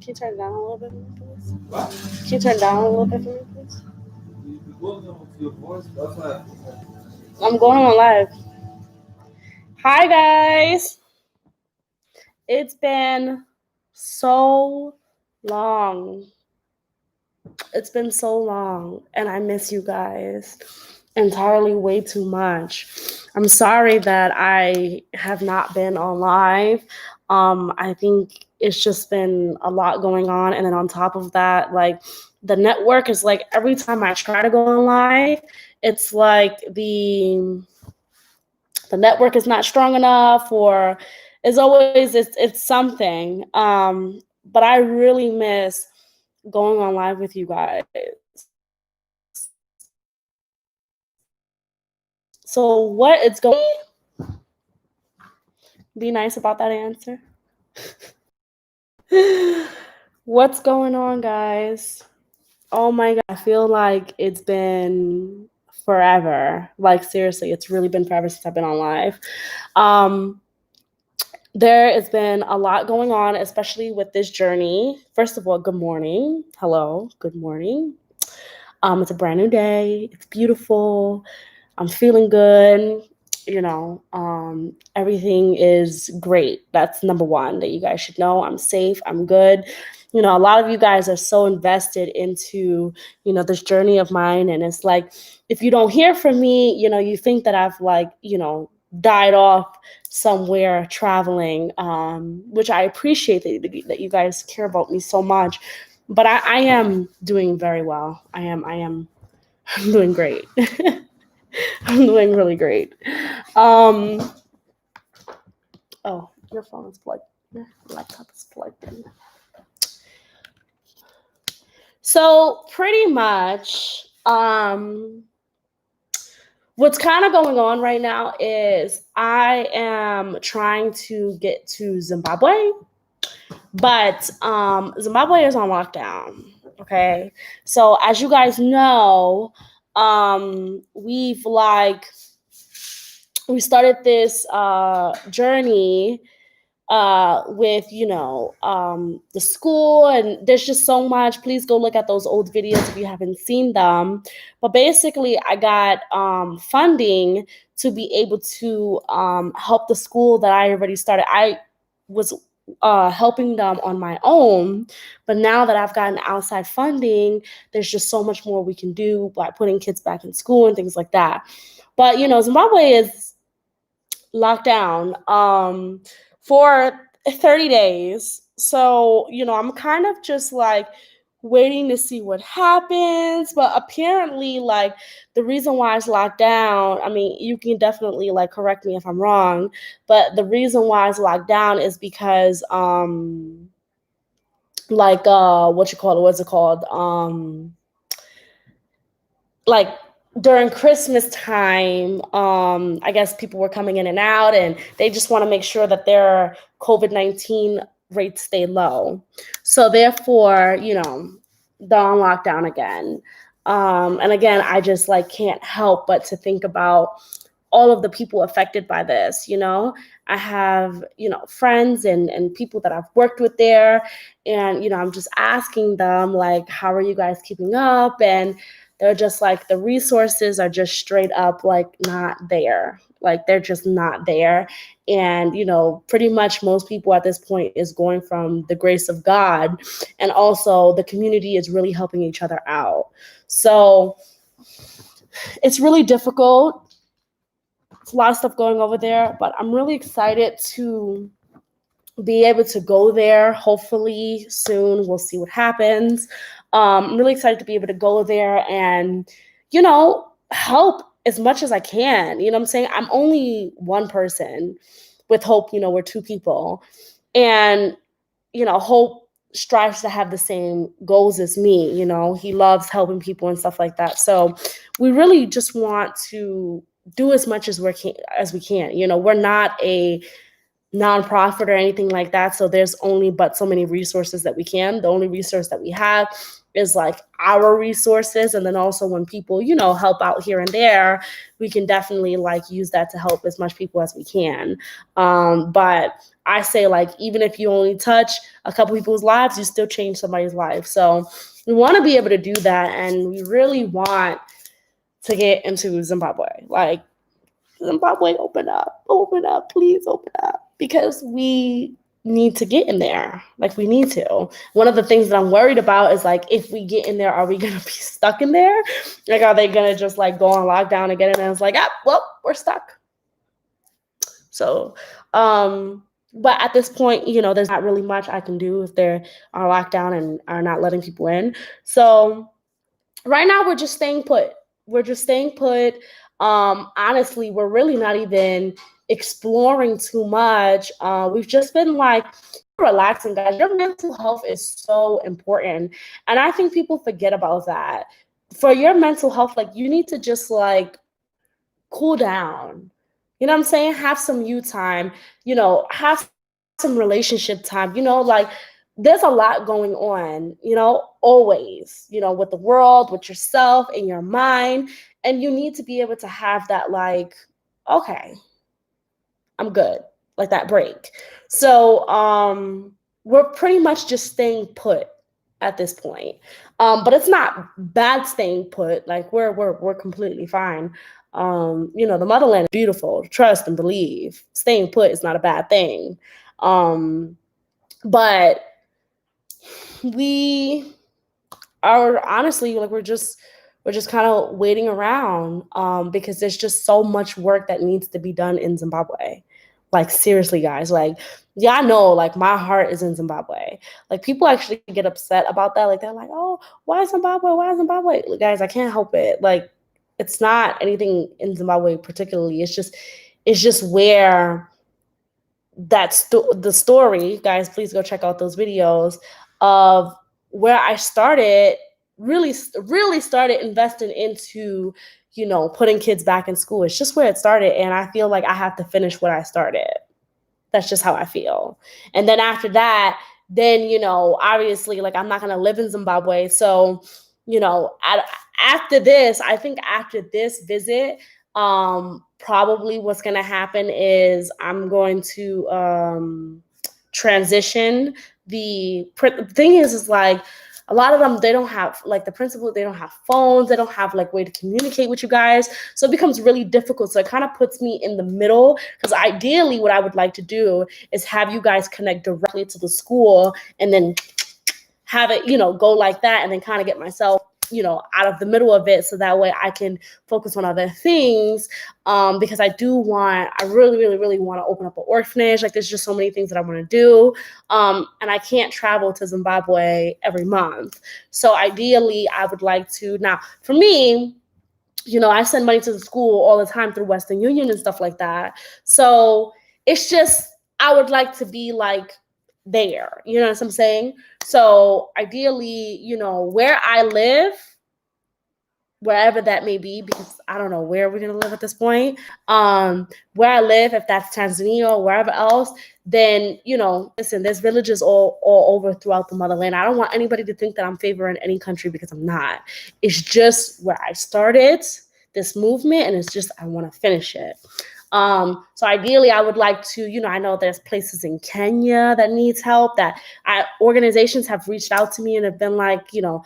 Can you turn it down a little bit for me, please? What? Can you turn it down a little bit for me, please? Your voice, that's why. I'm going on live. Hi, guys. It's been so long. It's been so long, and I miss you guys entirely way too much. I'm sorry that I have not been on live. I think it's just been a lot going on, and then on top of that, like the network is like every time I try to go on live, it's like the network is not strong enough, or as always it's something. But I really miss going on live with you guys. So what it's going be nice about that answer. What's going on, guys? Oh my god, I feel like it's been forever. Like seriously, it's really been forever since I've been on live. There has been a lot going on, especially with this journey. First of all, good morning. Hello, good morning. It's a brand new day. It's beautiful. I'm feeling good. Everything is great. That's number one that you guys should know. I'm safe. I'm good. A lot of you guys are so invested into, this journey of mine. And it's like, if you don't hear from me, you think that I've died off somewhere traveling, which I appreciate that you guys care about me so much. But I am doing very well. I'm doing great. I'm doing really great. Oh, your phone is plugged. Your laptop is plugged in. So pretty much, what's kind of going on right now is I am trying to get to Zimbabwe, but Zimbabwe is on lockdown. Okay, so as you guys know, we started this journey with the school, and there's just so much. Please go look at those old videos if you haven't seen them. But basically I got funding to be able to help the school that I already started. I was helping them on my own, but now that I've gotten outside funding, there's just so much more we can do by putting kids back in school and things like that. But Zimbabwe is locked down for 30 days. So, I'm kind of just like waiting to see what happens. But apparently, like, the reason why it's locked down, I mean, you can definitely like correct me if I'm wrong, but the reason why it's locked down is because what's it called? Like during Christmas time, I guess people were coming in and out, and they just want to make sure that their COVID-19 rates stay low. So therefore, they're on lockdown again. And again, I just like can't help but to think about all of the people affected by this. I have, friends and people that I've worked with there, and, I'm just asking them like, how are you guys keeping up? And they're just like, the resources are just straight up like not there. Like they're just not there. And, pretty much most people at this point is going from the grace of God. And also the community is really helping each other out. So it's really difficult. It's a lot of stuff going over there, but I'm really excited to be able to go there. Hopefully soon. We'll see what happens. I'm really excited to be able to go there and, help as much as I can. You know what I'm saying? I'm only one person with Hope. We're two people. And, Hope strives to have the same goals as me. He loves helping people and stuff like that. So we really just want to do as much as we can. We're not a nonprofit or anything like that. So there's only but so many resources that we can. The only resource that we have is like our resources. And then also when people, help out here and there, we can definitely like use that to help as much people as we can. But I say, like, even if you only touch a couple people's lives, you still change somebody's life. So we want to be able to do that, and we really want to get into Zimbabwe. Like, Zimbabwe, open up, please open up, because we need to get in there. Like, we need to. One of the things that I'm worried about is, like, if we get in there, are we going to be stuck in there? Like, are they going to just, like, go on lockdown and get in there? And it's like, well, we're stuck. So, but at this point, you know, there's not really much I can do if they're on lockdown and are not letting people in. So right now, we're just staying put. Honestly, we're really not even exploring too much. We've just been like relaxing, guys. Your mental health is so important. And I think people forget about that. For your mental health, like, you need to just like cool down. You know what I'm saying? Have some you time, you know, have some relationship time, you know, like, there's a lot going on, you know, always, you know, with the world, with yourself, in your mind. And you need to be able to have that, like, okay, I'm good, like that break. So we're pretty much just staying put at this point. But it's not bad staying put. Like, we're completely fine. You know, the motherland is beautiful. Trust and believe. Staying put is not a bad thing. But we are honestly, like, we're just kind of waiting around, because there's just so much work that needs to be done in Zimbabwe. Like, seriously, guys, like, yeah, I know, like, my heart is in Zimbabwe. Like, people actually get upset about that. Like, they're like, oh, why Zimbabwe? Why Zimbabwe? Like, guys, I can't help it. Like, it's not anything in Zimbabwe particularly. It's just where that's the story, guys. Please go check out those videos of where I started, really started investing into, you know, putting kids back in school. It's just where it started. And I feel like I have to finish what I started. That's just how I feel. And then after that, then, you know, obviously, like, I'm not going to live in Zimbabwe. So, you know, after this, I think after this visit, probably what's going to happen is I'm going to transition. The thing is like, a lot of them, they don't have, like, the principal, they don't have phones, they don't have, like, way to communicate with you guys. So it becomes really difficult. So it kind of puts me in the middle, because ideally what I would like to do is have you guys connect directly to the school and then have it, you know, go like that, and then kind of get myself, you know, out of the middle of it, so that way I can focus on other things. Because I really want to open up an orphanage. Like, there's just so many things that I want to do. And I can't travel to Zimbabwe every month. So ideally, I would like to. Now, for me, you know, I send money to the school all the time through Western Union and stuff like that. So it's just, I would like to be, like, there. You know what I'm saying? So ideally, you know, where I live, wherever that may be, because I don't know where we're going to live at this point, where I live, if that's Tanzania or wherever else, then, you know, listen, there's villages all over throughout the motherland. I don't want anybody to think that I'm favoring any country, because I'm not. It's just where I started this movement, and it's just, I want to finish it. So ideally, I would like to, you know, I know there's places in Kenya that needs help, that organizations have reached out to me and have been like, you know,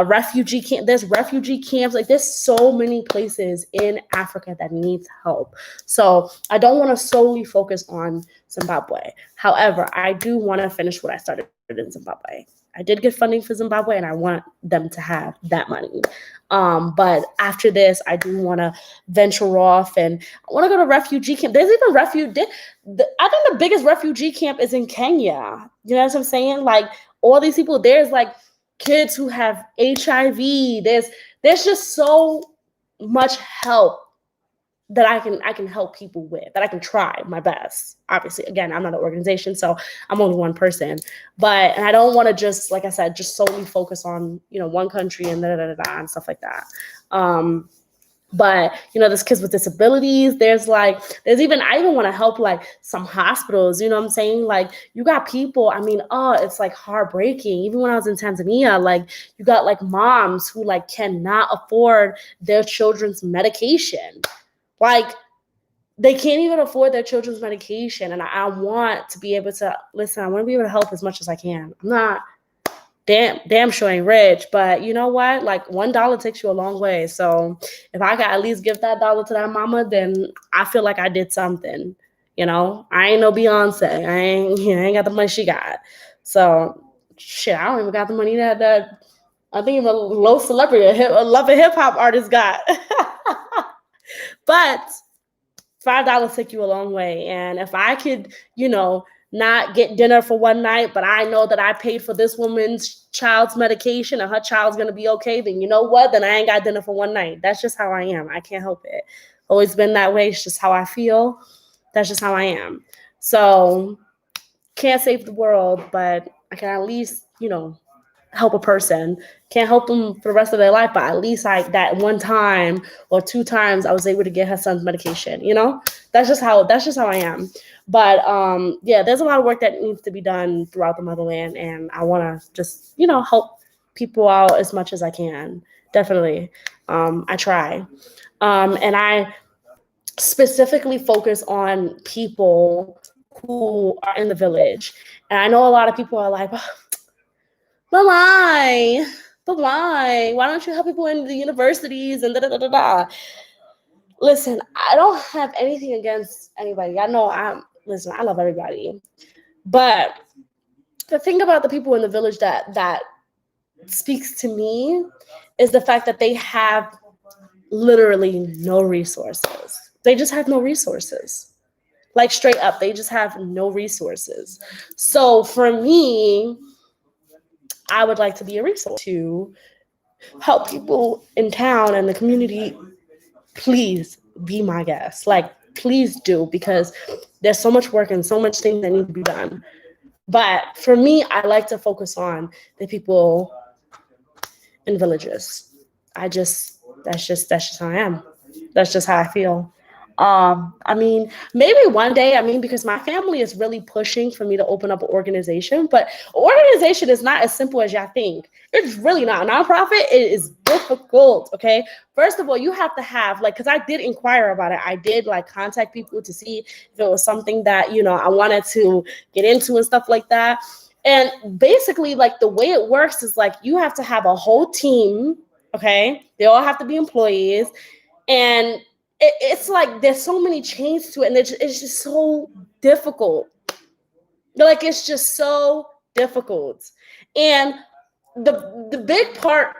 refugee camp. There's refugee camps. Like, there's so many places in Africa that needs help. So I don't want to solely focus on Zimbabwe. However, I do want to finish what I started in Zimbabwe. I did get funding for Zimbabwe, and I want them to have that money. But after this, I do want to venture off, and I want to go to refugee camp. There's even I think the biggest refugee camp is in Kenya. You know what I'm saying? Like, all these people, there's like kids who have HIV. There's just so much help that I can help people with, that I can try my best. Obviously, again, I'm not an organization, so I'm only one person. And I don't want to just, like I said, just solely focus on, you know, one country and and stuff like that. But, you know, there's kids with disabilities. I even want to help, like, some hospitals, you know what I'm saying? Like, you got people, I mean, it's like heartbreaking. Even when I was in Tanzania, like, you got like moms who, like, cannot afford their children's medication. Like, they can't even afford their children's medication. And I want to be able to, listen, I want to be able to help as much as I can. I'm not damn sure ain't rich, but you know what? Like $1 takes you a long way. So if I could at least give that dollar to that mama, then I feel like I did something. You know, I ain't no Beyonce. I ain't got the money she got. So shit, I don't even got the money that I think even a low celebrity, a loving hip hop artist got. But $5 take you a long way. And if I could, not get dinner for one night, but I know that I paid for this woman's child's medication and her child's going to be okay, then you know what? Then I ain't got dinner for one night. That's just how I am. I can't help it. Always been that way. It's just how I feel. That's just how I am. So can't save the world, but I can at least, help a person. Can't help them for the rest of their life, but at least that one time or 2 times I was able to get her son's medication. That's just how I am. But yeah, there's a lot of work that needs to be done throughout the motherland, and I want to just help people out as much as I can. Definitely, I try, and I specifically focus on people who are in the village. And I know a lot of people are like, but why? But why? Why don't you help people in the universities and da da da da da? Listen, I don't have anything against anybody. I know I love everybody. But the thing about the people in the village that speaks to me is the fact that they have literally no resources. They just have no resources. Like straight up, they just have no resources. So for me, I would like to be a resource to help people in town and the community. Please be my guest. Like, please do, because there's so much work and so much things that need to be done. But for me, I like to focus on the people in villages. That's just how I am. That's just how I feel. I mean, maybe one day, because my family is really pushing for me to open up an organization, but organization is not as simple as y'all think. It's really not. Nonprofit, it is difficult, okay? First of all, you have to have, because I did inquire about it. I did, contact people to see if it was something that, I wanted to get into and stuff like that. And basically, the way it works is, you have to have a whole team, okay? They all have to be employees. And it's there's so many chains to it, and it's just so difficult. It's just so difficult. And the big part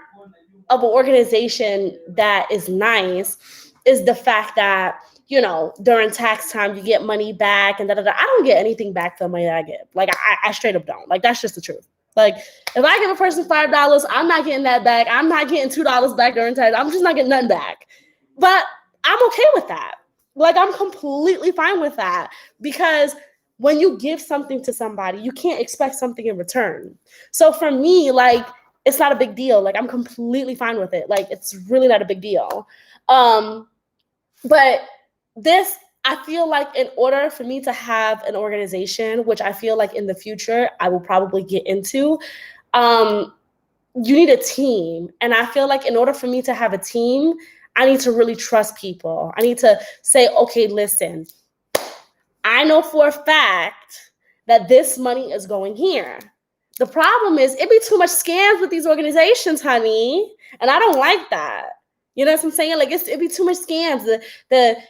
of an organization that is nice is the fact that, during tax time, you get money back and da-da-da. I don't get anything back for the money that I get. I straight up don't. That's just the truth. If I give a person $5, I'm not getting that back. I'm not getting $2 back during tax. I'm just not getting nothing back. But I'm okay with that. I'm completely fine with that, because when you give something to somebody, you can't expect something in return. So for me, it's not a big deal. I'm completely fine with it. It's really not a big deal. But this, I feel in order for me to have an organization, which I feel in the future I will probably get into, you need a team. And I feel in order for me to have a team, I need to really trust people. I need to say, okay, listen, I know for a fact that this money is going here. The problem is it be too much scams with these organizations, honey. And I don't like that. You know what I'm saying? It be too much scams.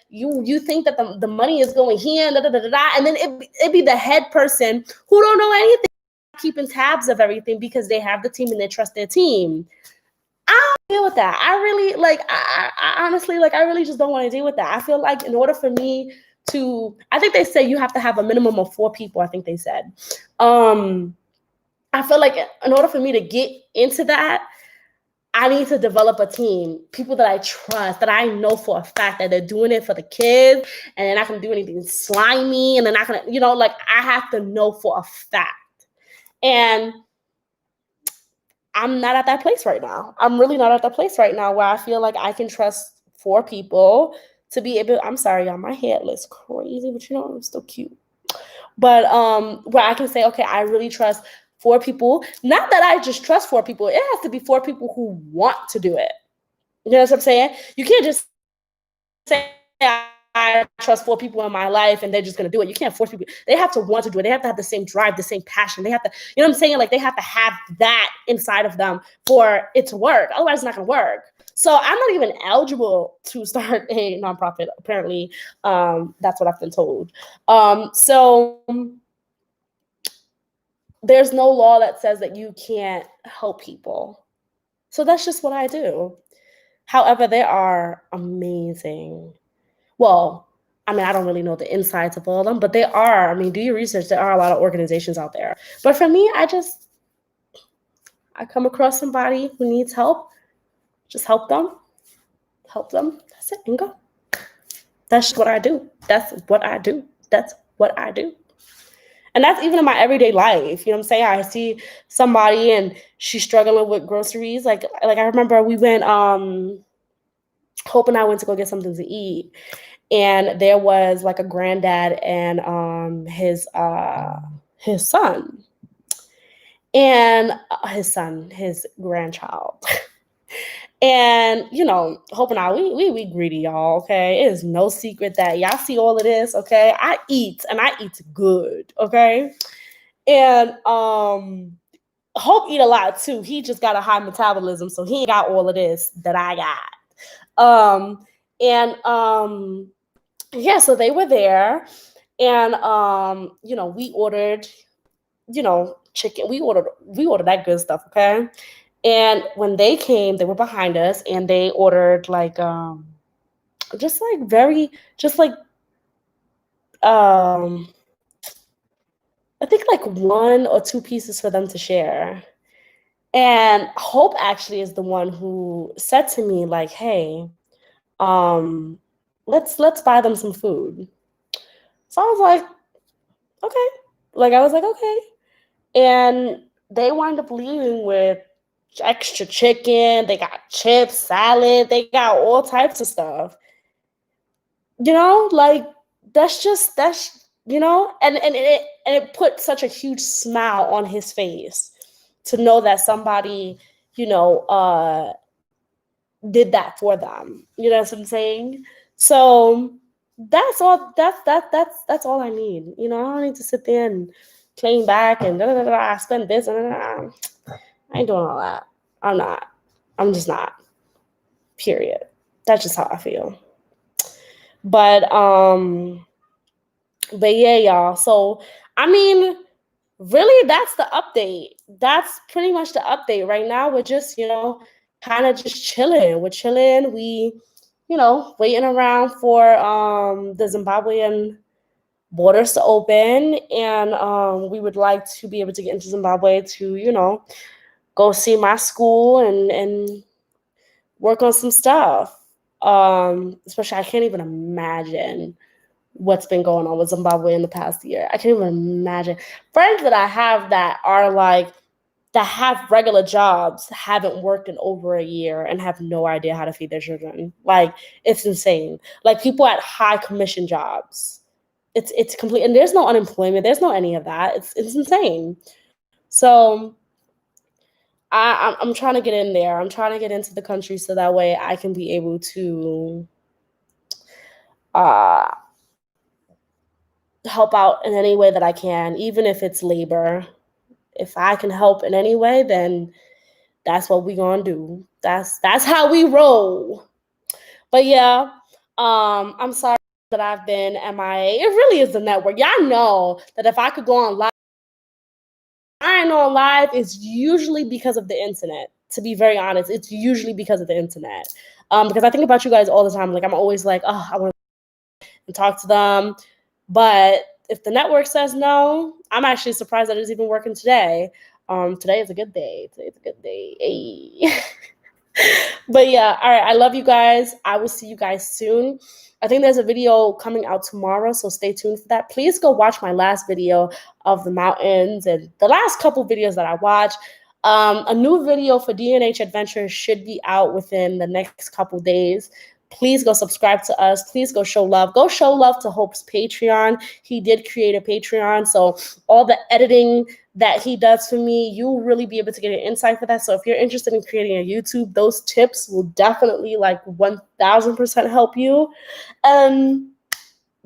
You think that the money is going here, da, da, da, da, da, and then it be the head person who don't know anything, keeping tabs of everything because they have the team and they trust their team. I don't deal with that. I really I honestly I really just don't want to deal with that. I feel in order for me to, I think they say you have to have a minimum of 4 people, I think they said. I feel in order for me to get into that, I need to develop a team, people that I trust, that I know for a fact that they're doing it for the kids and they're not going to do anything slimy, and they're not going to, I have to know for a fact. And I'm not at that place right now. I'm really not at that place right now where I feel I can trust 4 people to be able, I'm sorry, y'all, my hair looks crazy, but I'm still cute. But where I can say, okay, I really trust 4 people. Not that I just trust 4 people. It has to be 4 people who want to do it. You know what I'm saying? You can't just say, I I trust 4 people in my life and they're just going to do it. You can't force people. They have to want to do it. They have to have the same drive, the same passion. They have to, you know what I'm saying? Like they have to have that inside of them for it to work. Otherwise it's not going to work. So I'm not even eligible to start a nonprofit. Apparently, that's what I've been told. So there's no law that says that you can't help people. So that's just what I do. However, they are amazing. Well, I mean, I don't really know the insides of all of them, but they are. I mean, do your research. There are a lot of organizations out there. But for me, I come across somebody who needs help. Just help them. Help them. That's it. And go. That's what I do. That's what I do. That's what I do. And that's even in my everyday life. You know what I'm saying? I see somebody and she's struggling with groceries. Like I remember we went, Hope and I went to go get something to eat. And there was like a granddad and his son. And his grandchild. And, you know, Hope and I, we greedy, y'all, okay? It is no secret that y'all see all of this, okay? I eat, and I eat good, okay? And Hope eat a lot, too. He just got a high metabolism, so he ain't got all of this that I got. Yeah, so they were there, and, you know, we ordered, you know, chicken. We ordered that good stuff, okay? And when they came, they were behind us and they ordered like I think like 1 or 2 pieces for them to share. And Hope actually is the one who said to me like, "Hey, let's buy them some food." So I was like, "Okay." Like I was like, "Okay." And they wound up leaving with extra chicken, they got chips, salad, they got all types of stuff. You know, like that's you know, and it put such a huge smile on his face to know that somebody, you know, did that for them. You know what I'm saying? So that's all that's all I need. You know, I don't need to sit there and claim back and spend this and I ain't doing all that. I'm not. I'm just not. Period. That's just how I feel. But yeah, y'all. So I mean, really that's the update. That's pretty much the update. Right now we're just, you know, kind of just chilling. We're chilling. We, you know, waiting around for the Zimbabwean borders to open. And we would like to be able to get into Zimbabwe to, you know, go see my school and work on some stuff. Especially I can't even imagine what's been going on with Zimbabwe in the past year. I can't even imagine. Friends that I have that are like, that have regular jobs, haven't worked in over a year and have no idea how to feed their children. Like, it's insane. Like people at high commission jobs. It's complete, and there's no unemployment. There's no any of that. It's insane. So I'm trying to get in there. I'm trying to get into the country so that way I can be able to help out in any way that I can, even if it's labor. If I can help in any way, then that's what we gonna do. That's how we roll. But yeah, I'm sorry that I've been MIA. It really is the network. Y'all know that if I could go on live, I ain't on live is usually because of the internet. To be very honest, it's usually because of the internet. Because I think about you guys all the time. Like I'm always like, oh, I want to talk to them. But if the network says no, I'm actually surprised that it's even working today. Today is a good day. Today's a good day. Hey. But yeah, all right. I love you guys. I will see you guys soon. I think there's a video coming out tomorrow, so stay tuned for that. Please go watch my last video of the mountains and the last couple videos that I watched. A new video for D&H Adventures should be out within the next couple days. Please go subscribe to us. Please go show love. Go show love to Hope's Patreon. He did create a Patreon, so all the editing that he does for me, you'll really be able to get an insight for that. So if you're interested in creating a YouTube, those tips will definitely like 1000% help you.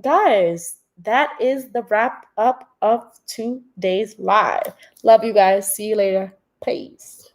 guys, that is the wrap up of today's live. Love you guys. See you later. Peace.